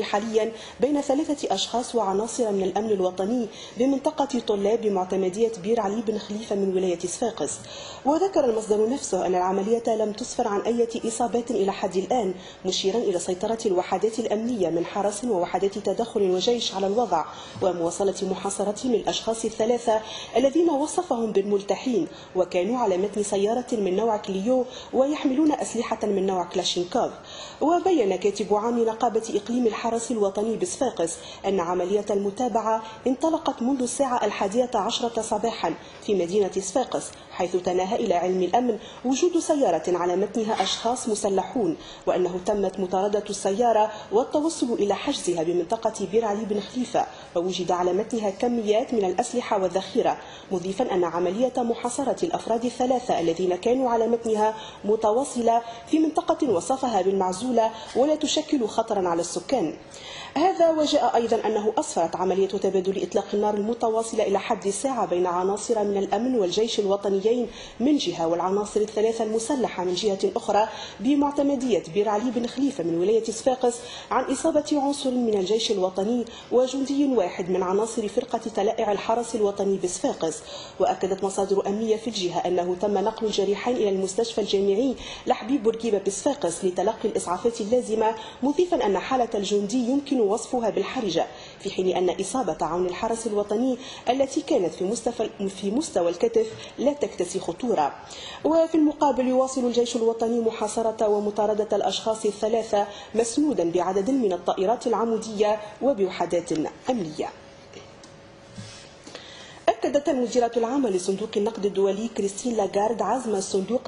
حاليا بين 3 أشخاص وعناصر من الأمن الوطني بمنطقة طلاب بمعتمدية بير علي بن خليفة من ولاية صفاقس. وذكر المصدر نفسه أن العملية لم تسفر عن أي إصابات إلى حد الآن، مشيرا إلى سيطرة الوحدات الأمنية من حرس ووحدات تدخل وجيش على الوضع ومواصلة محاصرتهم للأشخاص ال3 الذين وصفهم بالملتحين، وكانوا على متن سيارة من نوع كليو ويحملون أسلحة من نوع كلاشينكوف. وبين كاتب عام نقابة إقليم الحرس الوطني بصفاقس أن عملية المتابعة انطلقت منذ الساعة 11 صباحا في مدينة صفاقس، حيث تناهى إلى علم الأمن وجود سيارة على متنها أشخاص مسلحون، وأنه تمت مطاردة السيارة والتوصل إلى حجزها بمنطقة بير علي بن خليفة، ووجد على متنها كميات من الأسلحة والذخيرة، مضيفا أن عملية محاصرة الأفراد ال3 الذين كانوا على متنها متواصلة في منطقة وصفها بالمعزولة ولا تشكل خطرا على السكان. هذا وجاء أيضا أنه أسفرت عملية تبادل إطلاق النار المتواصلة إلى حد الساعة بين عناصر من الأمن والجيش الوطنيين من جهة والعناصر ال3 المسلحة من جهة أخرى بمعتمدية بير علي بن خليفة من ولاية صفاقس عن إصابة عنصر من الجيش الوطني وجندي واحد من عناصر فرقة تلائع الحرس الوطني بصفاقس. وأكدت مصادر أمنية في الجهة أنه تم نقل الجريحين إلى المستشفى الجامعي لحبيب بورقيبة بصفاقس لتلقي الإسعافات اللازمة، مضيفا أن حالة الجندي يمكن وصفها بالحرجة، في حين أن إصابة عون الحرس الوطني التي كانت في مستوى الكتف لا تكتسي خطورة. وفي المقابل يواصل الجيش الوطني محاصرة ومطاردة الأشخاص ال3 مسنودا بعدد من الطائرات العمودية وبوحدات أمنية. أكدت المديرة العامة لصندوق النقد الدولي كريستين لاغارد عزم الصندوق